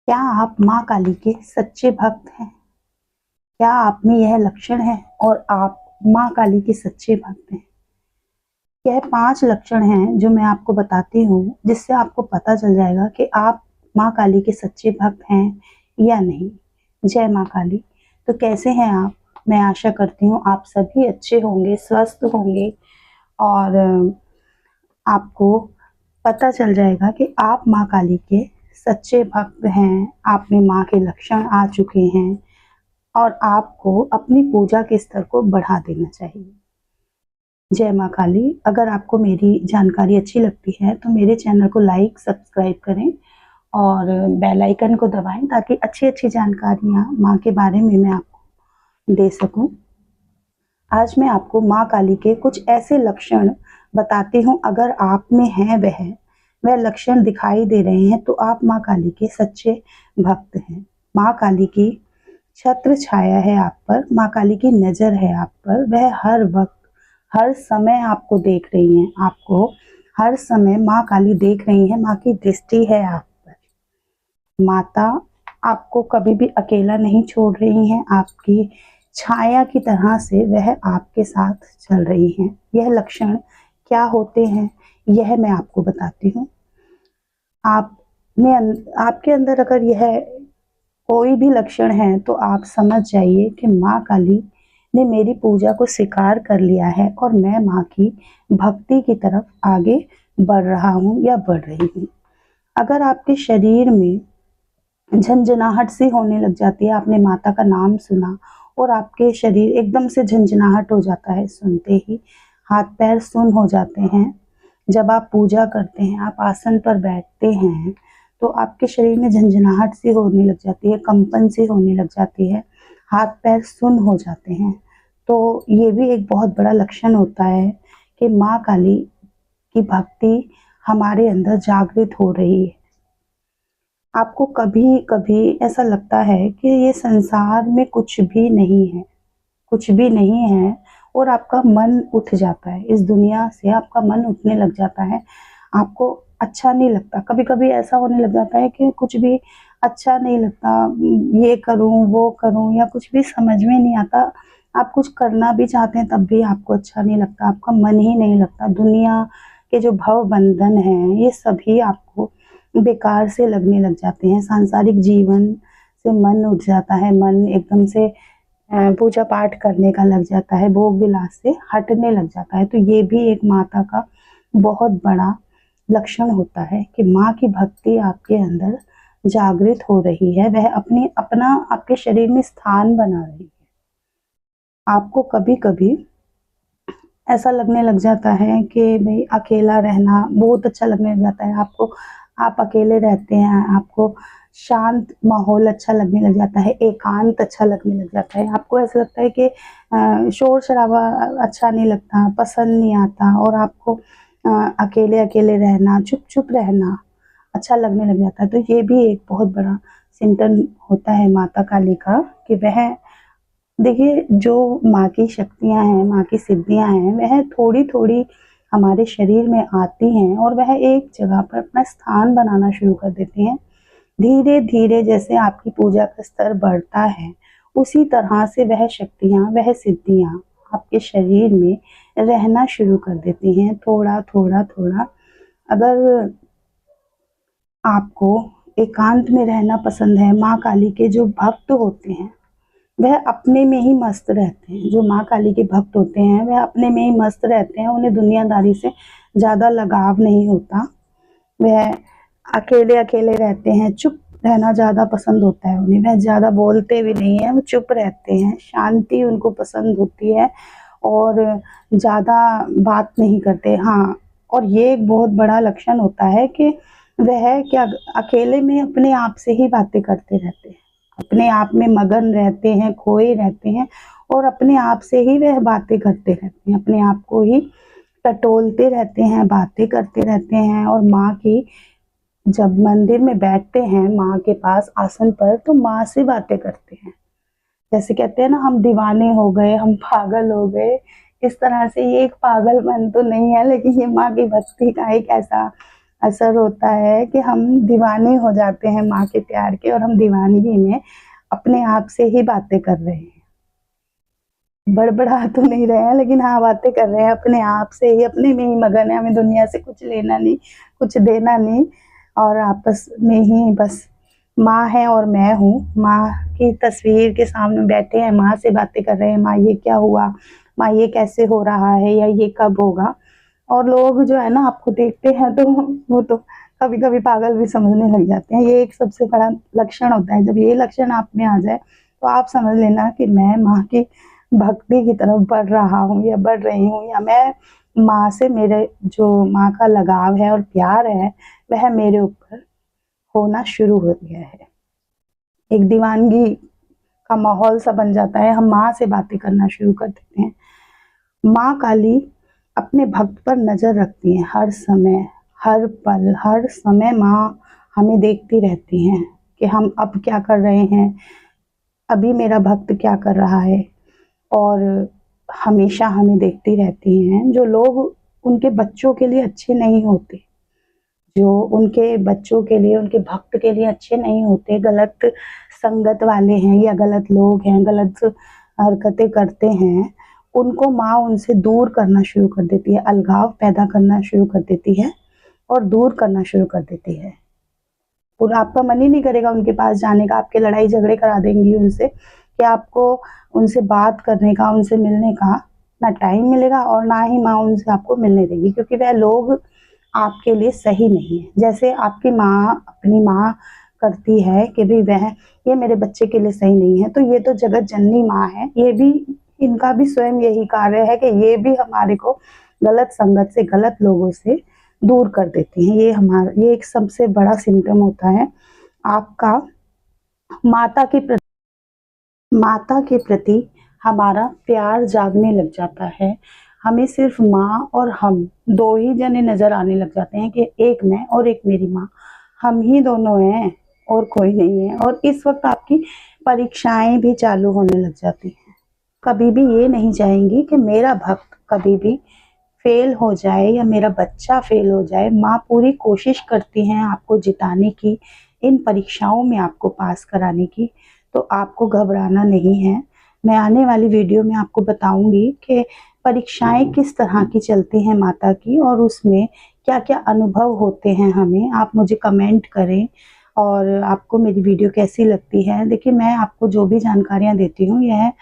क्या आप माँ काली के सच्चे भक्त हैं? क्या आप में यह लक्षण है और आप माँ काली के सच्चे भक्त हैं? यह 5 लक्षण हैं जो मैं आपको बताती हूँ, जिससे आपको पता चल जाएगा कि आप माँ काली के सच्चे भक्त हैं या नहीं। जय माँ काली। तो कैसे हैं आप? मैं आशा करती हूँ आप सभी अच्छे होंगे, स्वस्थ होंगे और आपको पता चल जाएगा कि आप माँ काली के सच्चे भक्त हैं, आप में माँ के लक्षण आ चुके हैं और आपको अपनी पूजा के स्तर को बढ़ा देना चाहिए। जय माँ काली। अगर आपको मेरी जानकारी अच्छी लगती है तो मेरे चैनल को लाइक, सब्सक्राइब करें और बेल आइकन को दबाएं ताकि अच्छी-अच्छी जानकारियाँ माँ के बारे में मैं आपको दे सकूँ। आज मैं आपको माँ काली के कुछ ऐसे लक्षण बताती हूँ, अगर आप में हैं वह लक्षण दिखाई दे रहे हैं तो आप माँ काली के सच्चे भक्त हैं। माँ काली की छत्र छाया है आप पर, माँ काली की नज़र है आप पर, वह हर वक़्त, हर समय आपको देख रही हैं, आपको हर समय माँ काली देख रही हैं, माँ की दृष्टि है आप पर। माता आपको कभी भी अकेला नहीं छोड़ रही हैं, आपकी छाया की तरह से वह आपके साथ चल रही हैं। यह लक्षण क्या होते हैं, यह मैं आपको बताती हूँ। आपके अंदर अगर यह कोई भी लक्षण है तो आप समझ जाइए कि माँ काली ने मेरी पूजा को स्वीकार कर लिया है और मैं माँ की भक्ति की तरफ आगे बढ़ रहा हूँ या बढ़ रही हूँ। अगर आपके शरीर में झंझनाहट सी होने लग जाती है, आपने माता का नाम सुना और आपके शरीर एकदम से झंझनाहट हो जाता है, सुनते ही हाथ पैर सुन्न हो जाते हैं। जब आप पूजा करते हैं, आप आसन पर बैठते हैं तो आपके शरीर में झंझनाहट सी होने लग जाती है, कंपन सी होने लग जाती है, हाथ पैर सुन्न हो जाते हैं। तो ये भी एक बहुत बड़ा लक्षण होता है कि माँ काली की भक्ति हमारे अंदर जागृत हो रही है। आपको कभी-कभी ऐसा लगता है कि ये संसार में कुछ भी नहीं है, कुछ भी नहीं है और आपका मन उठ जाता है, इस दुनिया से आपका मन उठने लग जाता है, आपको अच्छा नहीं लगता। कभी-कभी ऐसा होने लग जाता है कि कुछ भी अच्छा नहीं लगता, ये करूँ, वो करूँ या कुछ भी समझ में नहीं आता। आप कुछ करना भी चाहते हैं तब भी आपको अच्छा नहीं लगता, आपका मन ही नहीं लगता। दुनिया के जो भव बंधन हैं, ये सभी आपको बेकार से लगने लग जाते हैं। सांसारिक जीवन से मन उठ जाता है, मन एकदम से पूजा पाठ करने का लग जाता है, भोग विलास से हटने लग जाता है। तो ये भी एक माता का बहुत बड़ा लक्षण होता है कि माँ की भक्ति आपके अंदर जागृत हो रही है, वह अपना आपके शरीर में स्थान बना रही है। आपको कभी-कभी ऐसा लगने लग जाता है कि भई अकेला रहना बहुत अच्छा लगने लग जाता है आपको। आप अकेले रहते हैं, आपको शांत माहौल अच्छा लगने लग जाता है, एकांत अच्छा लगने लग जाता है। आपको ऐसा लगता है कि शोर-शराबा अच्छा नहीं लगता, पसंद नहीं आता और आपको अकेले-अकेले रहना, चुप-चुप रहना अच्छा लगने लग जाता है। तो ये भी एक बहुत बड़ा सिम्पटम होता है माता काली का कि वह, देखिए, जो माँ की शक्तियाँ हैं, माँ की सिद्धियाँ हैं, वह थोड़ी-थोड़ी हमारे शरीर में आती हैं और वह एक जगह पर अपना स्थान बनाना शुरू कर देती हैं। धीरे-धीरे जैसे आपकी पूजा का स्तर बढ़ता है, उसी तरह से वह शक्तियाँ, वह सिद्धियाँ आपके शरीर में रहना शुरू कर देती हैं, थोड़ा-थोड़ा, थोड़ा। अगर आपको एकांत में रहना पसंद है, माँ काली के जो भक्त होते हैं वह अपने में ही मस्त रहते हैं। जो माँ काली के भक्त होते हैं वह अपने में ही मस्त रहते हैं, उन्हें दुनियादारी से ज़्यादा लगाव नहीं होता। वह अकेले-अकेले रहते हैं, चुप रहना ज़्यादा पसंद होता है उन्हें, वह ज़्यादा बोलते भी नहीं हैं, वो चुप रहते हैं, शांति उनको पसंद होती है और ज़्यादा बात नहीं करते। हाँ, और ये एक बहुत बड़ा लक्षण होता है कि वह क्या अकेले में अपने आप से ही बातें करते रहते हैं, अपने आप में मगन रहते हैं, खोए रहते हैं और अपने आप से ही वह बातें करते रहते हैं, अपने आप को ही टटोलते रहते हैं, बातें करते रहते हैं और माँ की, जब मंदिर में बैठते हैं माँ के पास आसन पर तो माँ से बातें करते हैं। जैसे कहते हैं ना, हम दीवाने हो गए, हम पागल हो गए, इस तरह से ये एक पागलपन तो नहीं है, लेकिन ये माँ की भक्ति का एक ऐसा असर होता है कि हम दीवाने हो जाते हैं माँ के प्यार के, और हम दीवानगी में अपने आप से ही बातें कर रहे हैं। बड़बड़ा तो नहीं रहे हैं, लेकिन हाँ बातें कर रहे हैं अपने आप से ही, अपने में ही मगन है। हमें दुनिया से कुछ लेना नहीं, कुछ देना नहीं, और आपस में ही बस माँ है और मैं हूँ। माँ की तस्वीर के सामने बैठे हैं, माँ से बातें कर रहे हैं, माँ ये क्या हुआ, माँ ये कैसे हो रहा है, या ये कब होगा। और लोग जो है ना आपको देखते हैं तो वो तो कभी कभी पागल भी समझने लग जाते हैं। ये एक सबसे बड़ा लक्षण होता है। जब ये लक्षण आप में आ जाए तो आप समझ लेना कि मैं माँ की भक्ति की तरफ बढ़ रहा हूँ या बढ़ रही हूँ, या मैं माँ से, मेरे जो माँ का लगाव है और प्यार है वह मेरे ऊपर होना शुरू हो गया है। एक दीवानगी का माहौल सा बन जाता है, हम माँ से बातें करना शुरू कर देते हैं। माँ काली अपने भक्त पर नजर रखती हैं हर समय, हर पल, हर समय। माँ हमें देखती रहती हैं कि हम अब क्या कर रहे हैं, अभी मेरा भक्त क्या कर रहा है, और हमेशा हमें देखती रहती हैं। जो लोग उनके बच्चों के लिए अच्छे नहीं होते, जो उनके बच्चों के लिए, उनके भक्त के लिए अच्छे नहीं होते, गलत संगत वाले हैं या गलत लोग हैं, गलत हरकतें करते हैं, उनको माँ उनसे दूर करना शुरू कर देती है, अलगाव पैदा करना शुरू कर देती है और दूर करना शुरू कर देती है। और आपका मन ही नहीं करेगा उनके पास जाने का, आपके लड़ाई झगड़े करा देंगी उनसे कि आपको उनसे बात करने का, उनसे मिलने का ना टाइम मिलेगा, और ना ही माँ उनसे आपको मिलने देगी, क्योंकि वह लोग आपके लिए सही नहीं है। जैसे आपकी माँ अपनी माँ करती है कि भाई वह, ये मेरे बच्चे के लिए सही नहीं है, तो ये तो जगत जननी माँ है, ये भी, इनका भी स्वयं यही कार्य है कि ये भी हमारे को गलत संगत से, गलत लोगों से दूर कर देती हैं। ये हमारा, ये एक सबसे बड़ा सिम्टम होता है आपका माता के प्रति, माता के प्रति हमारा प्यार जागने लग जाता है। हमें सिर्फ माँ और हम दो ही जने नजर आने लग जाते हैं कि एक मैं और एक मेरी माँ, हम ही दोनों हैं और कोई नहीं है। और इस वक्त आपकी परीक्षाएं भी चालू होने लग जाती हैं। कभी भी ये नहीं चाहेंगी कि मेरा भक्त कभी भी फेल हो जाए या मेरा बच्चा फेल हो जाए। माँ पूरी कोशिश करती हैं आपको जिताने की, इन परीक्षाओं में आपको पास कराने की, तो आपको घबराना नहीं है। मैं आने वाली वीडियो में आपको बताऊंगी कि परीक्षाएं किस तरह की चलती हैं माता की, और उसमें क्या क्या अनुभव होते हैं हमें। आप मुझे कमेंट करें और आपको मेरी वीडियो कैसी लगती है। देखिए, मैं आपको जो भी जानकारियाँ देती हूँ यह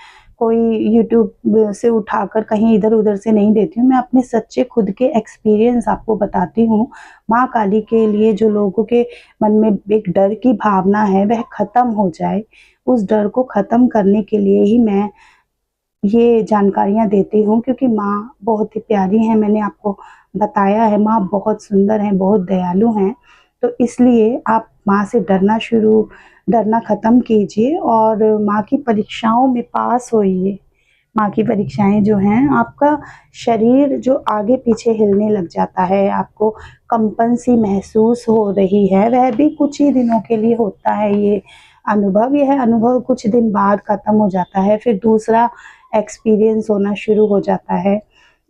कोई यूट्यूब से उठाकर कहीं इधर उधर से नहीं देती हूँ। मैं अपने सच्चे खुद के एक्सपीरियंस आपको बताती हूँ। माँ काली के लिए जो लोगों के मन में एक डर की भावना है वह ख़त्म हो जाए, उस डर को ख़त्म करने के लिए ही मैं ये जानकारियाँ देती हूँ, क्योंकि माँ बहुत ही प्यारी हैं। मैंने आपको बताया है, माँ बहुत सुंदर हैं, बहुत दयालु हैं। तो इसलिए आप माँ से डरना ख़त्म कीजिए और माँ की परीक्षाओं में पास होइए। माँ की परीक्षाएं जो हैं, आपका शरीर जो आगे पीछे हिलने लग जाता है, आपको कंपन सी महसूस हो रही है, वह भी कुछ ही दिनों के लिए होता है। यह अनुभव कुछ दिन बाद ख़त्म हो जाता है, फिर दूसरा एक्सपीरियंस होना शुरू हो जाता है।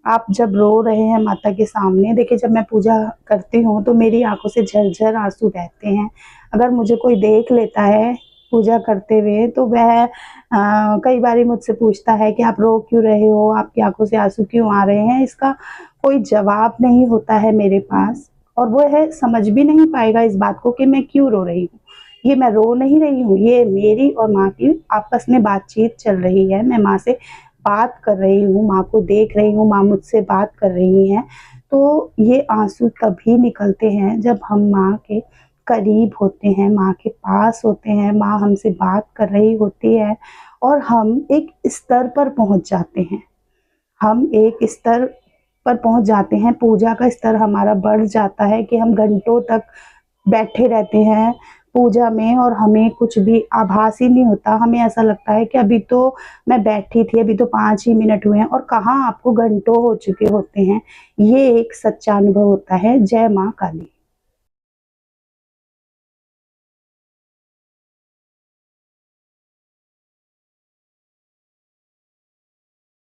आप जब रो रहे हैं माता के सामने, देखिए जब मैं पूजा करती हूँ तो मेरी आंखों से झरझर आंसू बहते हैं। अगर मुझे कोई देख लेता है पूजा करते हुए तो वह कई बार मुझसे पूछता है कि आप रो क्यों रहे हो, आपकी आंखों से आंसू क्यों आ रहे हैं। इसका कोई जवाब नहीं होता है मेरे पास, और वो है समझ भी नहीं पाएगा इस बात को कि मैं क्यों रो रही हूँ। ये मैं रो नहीं रही हूँ, ये मेरी और माँ की आपस में बातचीत चल रही है। मैं माँ से बात कर रही हूँ, माँ को देख रही हूँ, माँ मुझसे बात कर रही हैं। तो ये आंसू तभी निकलते हैं जब हम माँ के करीब होते हैं, माँ के पास होते हैं, माँ हमसे बात कर रही होती है और हम एक स्तर पर पहुँच जाते हैं। हम एक स्तर पर पहुँच जाते हैं, पूजा का स्तर हमारा बढ़ जाता है कि हम घंटों तक बैठे रहते हैं पूजा में और हमें कुछ भी आभास ही नहीं होता। हमें ऐसा लगता है कि अभी तो मैं बैठी थी, अभी तो 5 ही मिनट हुए हैं, और कहाँ आपको घंटों हो चुके होते हैं। ये एक सच्चा अनुभव होता है। जय माँ काली।